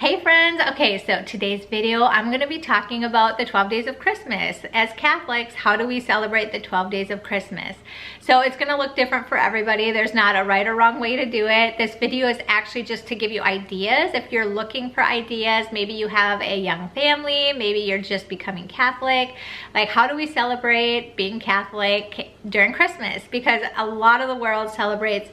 Hey friends, okay, so today's video I'm going to be talking about the 12 days of Christmas. As Catholics, how do we celebrate the 12 days of Christmas? So it's going to look different for everybody. There's not a right or wrong way to do it. This video is actually just to give you ideas. If you're looking for ideas, maybe you have a young family, maybe you're just becoming Catholic, like how do we celebrate being Catholic during Christmas? Because a lot of the world celebrates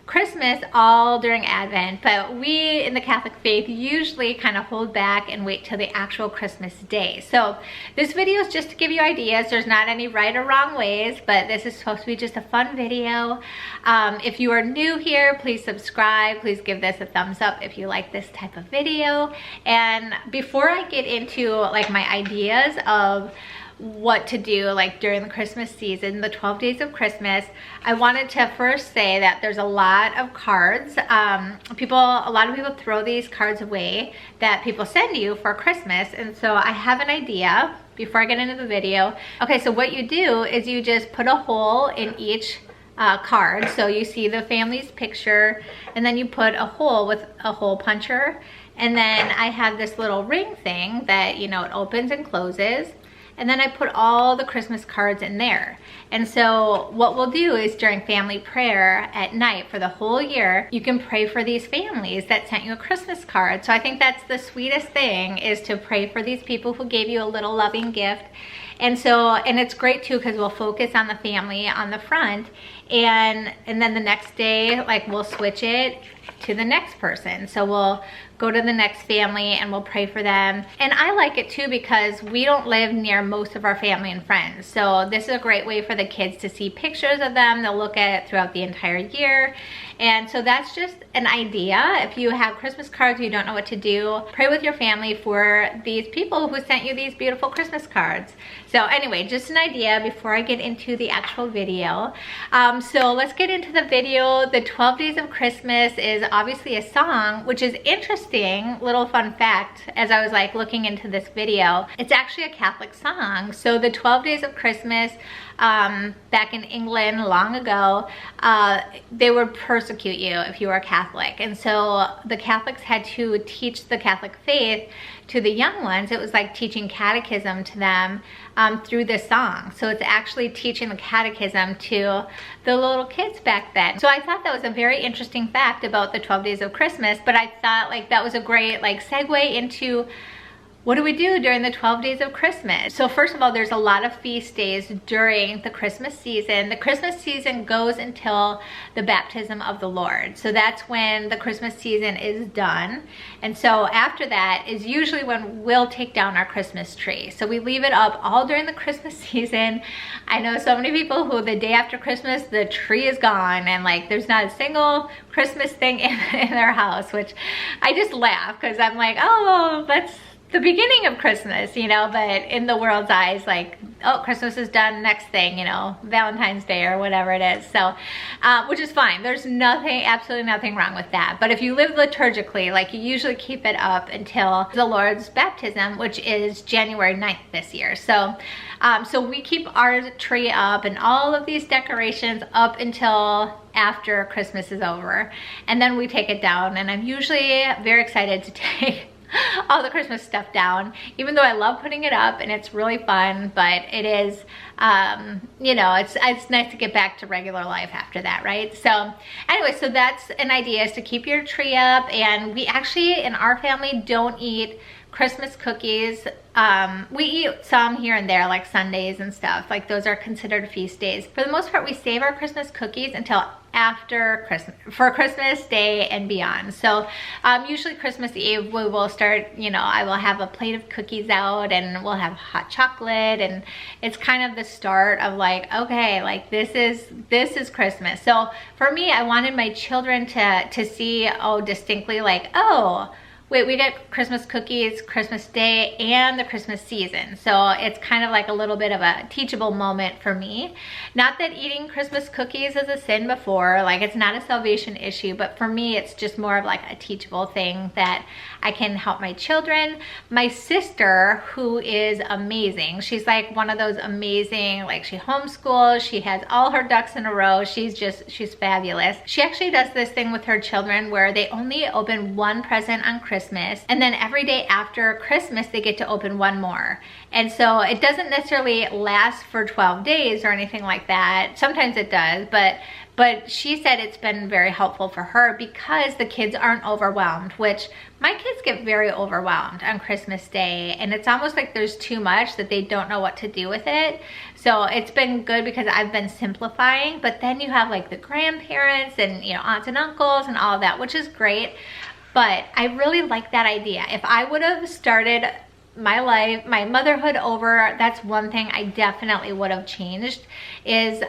Christmas all during Advent, but we in the Catholic faith usually kind of hold back and wait till the actual Christmas day. So this video is just to give you ideas. There's not any right or wrong ways, but this is supposed to be just a fun video. If you are new here, please subscribe. Please give this a thumbs up if you like this type of video. And before I get into like my ideas of what to do like during the Christmas season, the 12 days of Christmas, I wanted to first say that there's a lot of cards. A lot of people throw these cards away that people send you for Christmas, and so I have an idea before I get into the video. Okay, so what you do is you just put a hole in each card. So you see the family's picture, and then you put a hole with a hole puncher, and then I have this little ring thing that, you know, it opens and closes. And then I put all the Christmas cards in there. And so what we'll do is during family prayer at night for the whole year, you can pray for these families that sent you a Christmas card. So I think that's the sweetest thing, is to pray for these people who gave you a little loving gift. And it's great too, because we'll focus on the family on the front, and then the next day, like, we'll switch it to the next person. So we'll go to the next family and we'll pray for them. And I like it too because we don't live near most of our family and friends. So this is a great way for the kids to see pictures of them. They'll look at it throughout the entire year. And so that's just an idea. If you have Christmas cards, you don't know what to do, pray with your family for these people who sent you these beautiful Christmas cards. So anyway, just an idea before I get into the actual video. So let's get into the video. The 12 Days of Christmas is obviously a song, which is interesting. Little fun fact, as I was like looking into this video, it's actually a Catholic song. So the 12 Days of Christmas, back in England long ago, they would persecute you if you were Catholic. And so the Catholics had to teach the Catholic faith to the young ones. It was like teaching catechism to them through this song. So it's actually teaching the catechism to the little kids back then. So I thought that was a very interesting fact about the 12 Days of Christmas, but I thought like that was a great like segue into what do we do during the 12 days of Christmas? So first of all, there's a lot of feast days during the Christmas season. The Christmas season goes until the baptism of the Lord. So that's when the Christmas season is done. And so after that is usually when we'll take down our Christmas tree. So we leave it up all during the Christmas season. I know so many people who the day after Christmas, the tree is gone and like there's not a single Christmas thing in their house, which I just laugh because I'm like, oh, that's the beginning of Christmas, you know, but in the world's eyes, like, oh, Christmas is done, next thing, you know, Valentine's Day or whatever it is. So, which is fine. There's nothing, absolutely nothing wrong with that. But if you live liturgically, like you usually keep it up until the Lord's baptism, which is January 9th this year. So, so we keep our tree up and all of these decorations up until after Christmas is over. And then we take it down, and I'm usually very excited to take all the Christmas stuff down, even though I love putting it up and it's really fun, but it is, you know, it's nice to get back to regular life after that, right? So anyway, so that's an idea, is to keep your tree up. And we actually, in our family, don't eat Christmas cookies. We eat some here and there, like Sundays and stuff, like those are considered feast days. For the most part, we save our Christmas cookies until after Christmas, for Christmas Day and beyond. So usually Christmas Eve we will start, you know, I will have a plate of cookies out and we'll have hot chocolate, and it's kind of the start of like, okay, like this is Christmas. So for me, I wanted my children to see, oh, distinctly, like, oh, wait, we get Christmas cookies, Christmas Day, and the Christmas season. So it's kind of like a little bit of a teachable moment for me. Not that eating Christmas cookies is a sin before, like it's not a salvation issue, but for me, it's just more of like a teachable thing that I can help my children. My sister, who is amazing, she's like one of those amazing, like she homeschools, she has all her ducks in a row. She's fabulous. She actually does this thing with her children where they only open one present on Christmas Christmas, and then every day after Christmas they get to open one more. And so it doesn't necessarily last for 12 days or anything like that. Sometimes it does, but she said it's been very helpful for her because the kids aren't overwhelmed, which my kids get very overwhelmed on Christmas Day, and it's almost like there's too much that they don't know what to do with it. So it's been good because I've been simplifying, but then you have like the grandparents and, you know, aunts and uncles and all of that, which is great. But I really like that idea. If I would have started my life, my motherhood over, that's one thing I definitely would have changed, is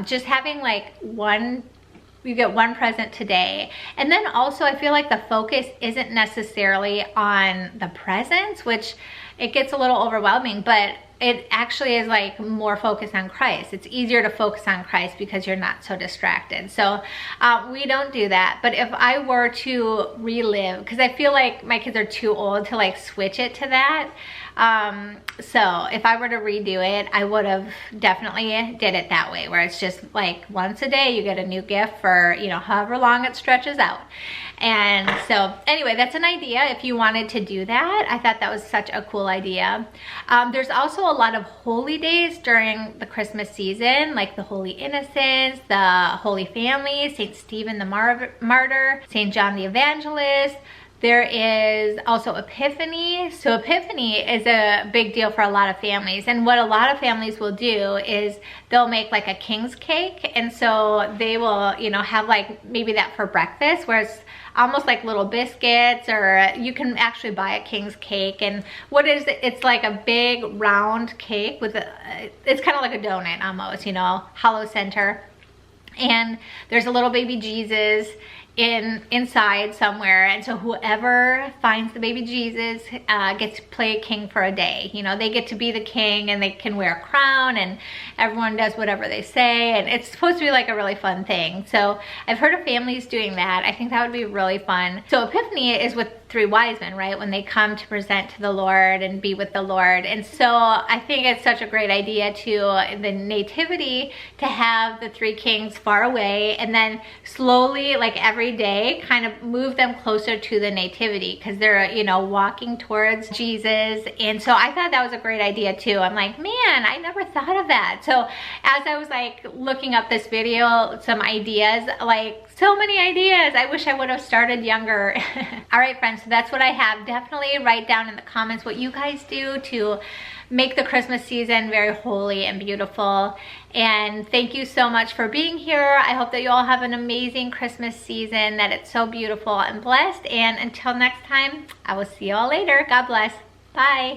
just having like you get one present today. And then also I feel like the focus isn't necessarily on the presents, which it gets a little overwhelming, but it actually is like more focused on Christ. It's easier to focus on Christ because you're not so distracted. So we don't do that. But if I were to relive, because I feel like my kids are too old to like switch it to that. So if I were to redo it, I would have definitely did it that way, where it's just like once a day you get a new gift for, you know, however long it stretches out. And so anyway, that's an idea if you wanted to do that. I thought that was such a cool idea. There's also a lot of holy days during the Christmas season, like the Holy Innocents, the Holy Family, St. Stephen the Martyr, St. John the Evangelist. There is also Epiphany. So Epiphany is a big deal for a lot of families. And what a lot of families will do is they'll make like a king's cake. And so they will, you know, have like maybe that for breakfast, where it's almost like little biscuits, or you can actually buy a king's cake. And what is it? It's like a big round cake with it's kind of like a donut almost, you know, hollow center. And there's a little baby Jesus inside somewhere, and so whoever finds the baby Jesus gets to play king for a day. You know, they get to be the king, and they can wear a crown, and everyone does whatever they say, and it's supposed to be like a really fun thing. So I've heard of families doing that. I think that would be really fun. So Epiphany is with three wise men, right? When they come to present to the Lord and be with the Lord. And so I think it's such a great idea to the nativity to have the three kings far away, and then slowly, like every day, kind of move them closer to the nativity, because they're, you know, walking towards Jesus. And so I thought that was a great idea too. I'm like, man, I never thought of that. So as I was like looking up this video, some ideas, like so many ideas. I wish I would have started younger. All right, friends, so that's what I have. Definitely write down in the comments what you guys do to make the Christmas season very holy and beautiful. And thank you so much for being here. I hope that you all have an amazing Christmas season, that it's so beautiful and blessed. And until next time, I will see you all later. God bless. Bye.